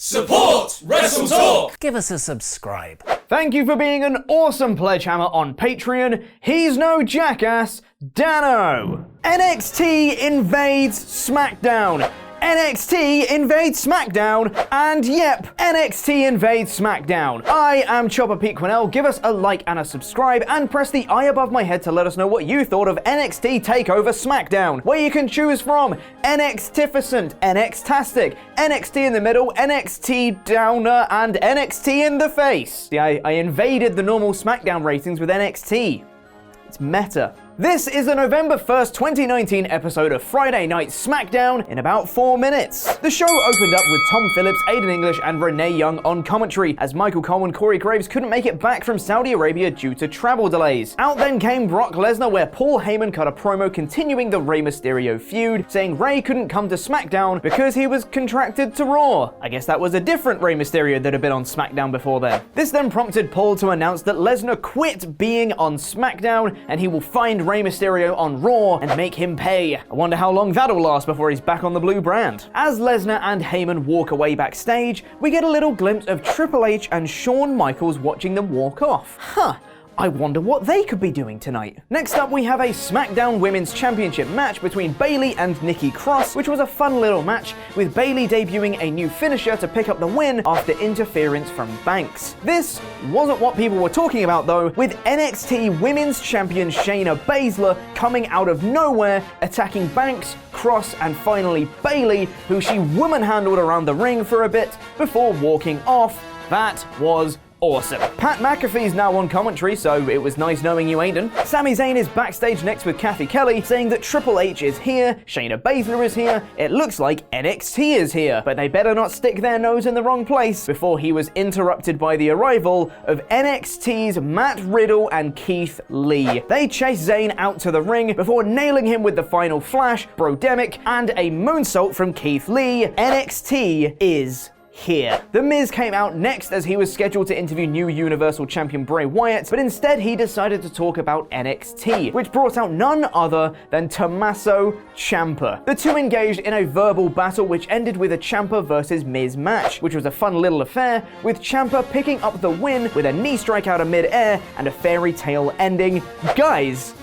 Support WrestleTalk! Give us a subscribe. Thank you for being an awesome Pledgehammer on Patreon. He's no jackass, Dano. NXT Invades SmackDown. NXT Invades SmackDown, and yep, NXT Invades SmackDown. I am Chopper Pete Quinnell. Give us a like and a subscribe, and press the eye above my head to let us know what you thought of NXT Takeover SmackDown, where you can choose from NXtificent, NXtastic, NXT in the middle, NXT Downer, and NXT in the face. See, I invaded the normal SmackDown ratings with NXT. It's meta. This is the November 1st, 2019 episode of Friday Night SmackDown in about 4 minutes. The show opened up with Tom Phillips, Aiden English, and Renee Young on commentary, as Michael Cole and Corey Graves couldn't make it back from Saudi Arabia due to travel delays. Out then came Brock Lesnar, where Paul Heyman cut a promo continuing the Rey Mysterio feud, saying Rey couldn't come to SmackDown because he was contracted to Raw. I guess that was a different Rey Mysterio that had been on SmackDown before then. This then prompted Paul to announce that Lesnar quit being on SmackDown, and he will find Rey Mysterio on Raw and make him pay. I wonder how long that'll last before he's back on the blue brand. As Lesnar and Heyman walk away backstage, we get a little glimpse of Triple H and Shawn Michaels watching them walk off. I wonder what they could be doing tonight. Next up, we have a SmackDown Women's Championship match between Bayley and Nikki Cross, which was a fun little match, with Bayley debuting a new finisher to pick up the win after interference from Banks. This wasn't what people were talking about though, with NXT Women's Champion Shayna Baszler coming out of nowhere, attacking Banks, Cross, and finally Bayley, who she woman handled around the ring for a bit before walking off. That was awesome. Pat McAfee's now on commentary, so it was nice knowing you, Aiden. Sami Zayn is backstage next with Kathy Kelly, saying that Triple H is here, Shayna Baszler is here, it looks like NXT is here, but they better not stick their nose in the wrong place before he was interrupted by the arrival of NXT's Matt Riddle and Keith Lee. They chase Zayn out to the ring before nailing him with the final flash, Brodemic, and a moonsault from Keith Lee. NXT is here. The Miz came out next as he was scheduled to interview new Universal Champion Bray Wyatt, but instead he decided to talk about NXT, which brought out none other than Tommaso Ciampa. The two engaged in a verbal battle which ended with a Ciampa versus Miz match, which was a fun little affair, with Ciampa picking up the win with a knee strike out of mid-air and a fairy tale ending. Guys,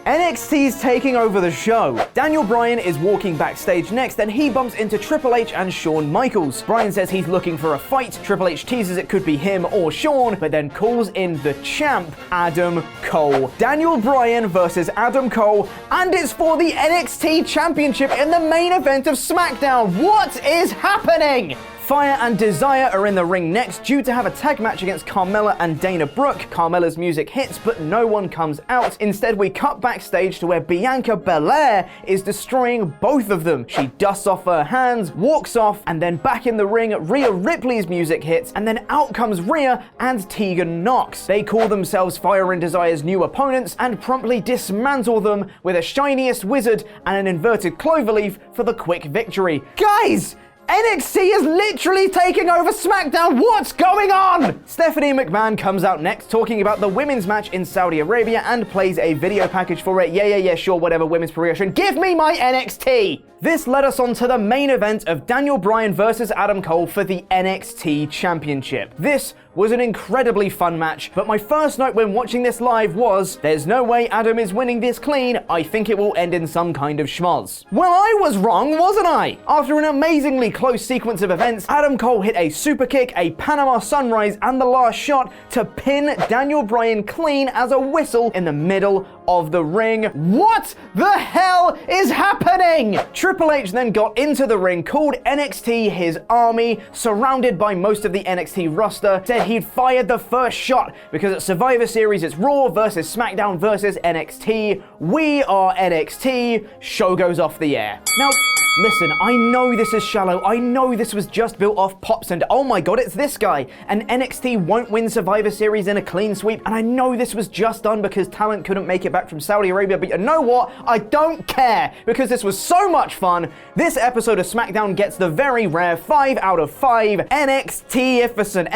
NXT's taking over the show. Daniel Bryan is walking backstage next, and he bumps into Triple H and Shawn Michaels. Bryan says he's looking for a fight. Triple H teases it could be him or Shawn, but then calls in the champ, Adam Cole. Daniel Bryan versus Adam Cole, and it's for the NXT Championship in the main event of SmackDown. What is happening? Fire and Desire are in the ring next, due to have a tag match against Carmella and Dana Brooke. Carmella's music hits, but no one comes out. Instead, we cut backstage to where Bianca Belair is destroying both of them. She dusts off her hands, walks off, and then back in the ring, Rhea Ripley's music hits, and then out comes Rhea and Tegan Nox. They call themselves Fire and Desire's new opponents and promptly dismantle them with a shiniest wizard and an inverted cloverleaf for the quick victory. Guys! NXT is literally taking over SmackDown! What's going on? Stephanie McMahon comes out next talking about the women's match in Saudi Arabia and plays a video package for it. Yeah, sure, whatever, women's progression. Give me my NXT! This led us on to the main event of Daniel Bryan versus Adam Cole for the NXT Championship. This was an incredibly fun match, but my first note when watching this live was, there's no way Adam is winning this clean. I think it will end in some kind of schmoz. Well, I was wrong, wasn't I? After an amazingly close sequence of events, Adam Cole hit a super kick, a Panama Sunrise, and the last shot to pin Daniel Bryan clean as a whistle in the middle of the ring. What the hell is happening? Triple H then got into the ring, called NXT his army, surrounded by most of the NXT roster, said he'd fired the first shot because at Survivor Series it's Raw versus SmackDown versus NXT. We are NXT. Show goes off the air. Now, listen, I know this is shallow. I know this was just built off pops and oh my god, it's this guy. And NXT won't win Survivor Series in a clean sweep. And I know this was just done because talent couldn't make it back from Saudi Arabia. But you know what? I don't care because this was so much fun. This episode of SmackDown gets the very rare 5 out of 5 NXtificent.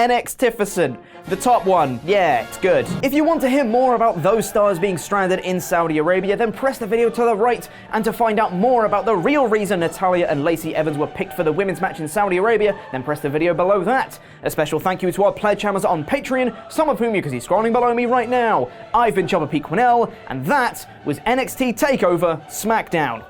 The top one. Yeah, it's good. If you want to hear more about those stars being stranded in Saudi Arabia, then press the video to the right. And to find out more about the real reason Natalya and Lacey Evans were picked for the women's match in Saudi Arabia, then press the video below that. A special thank you to our pledge hammers on Patreon, some of whom you can see scrolling below me right now. I've been Chopper Pete Quinnell, and that was NXT Takeover SmackDown.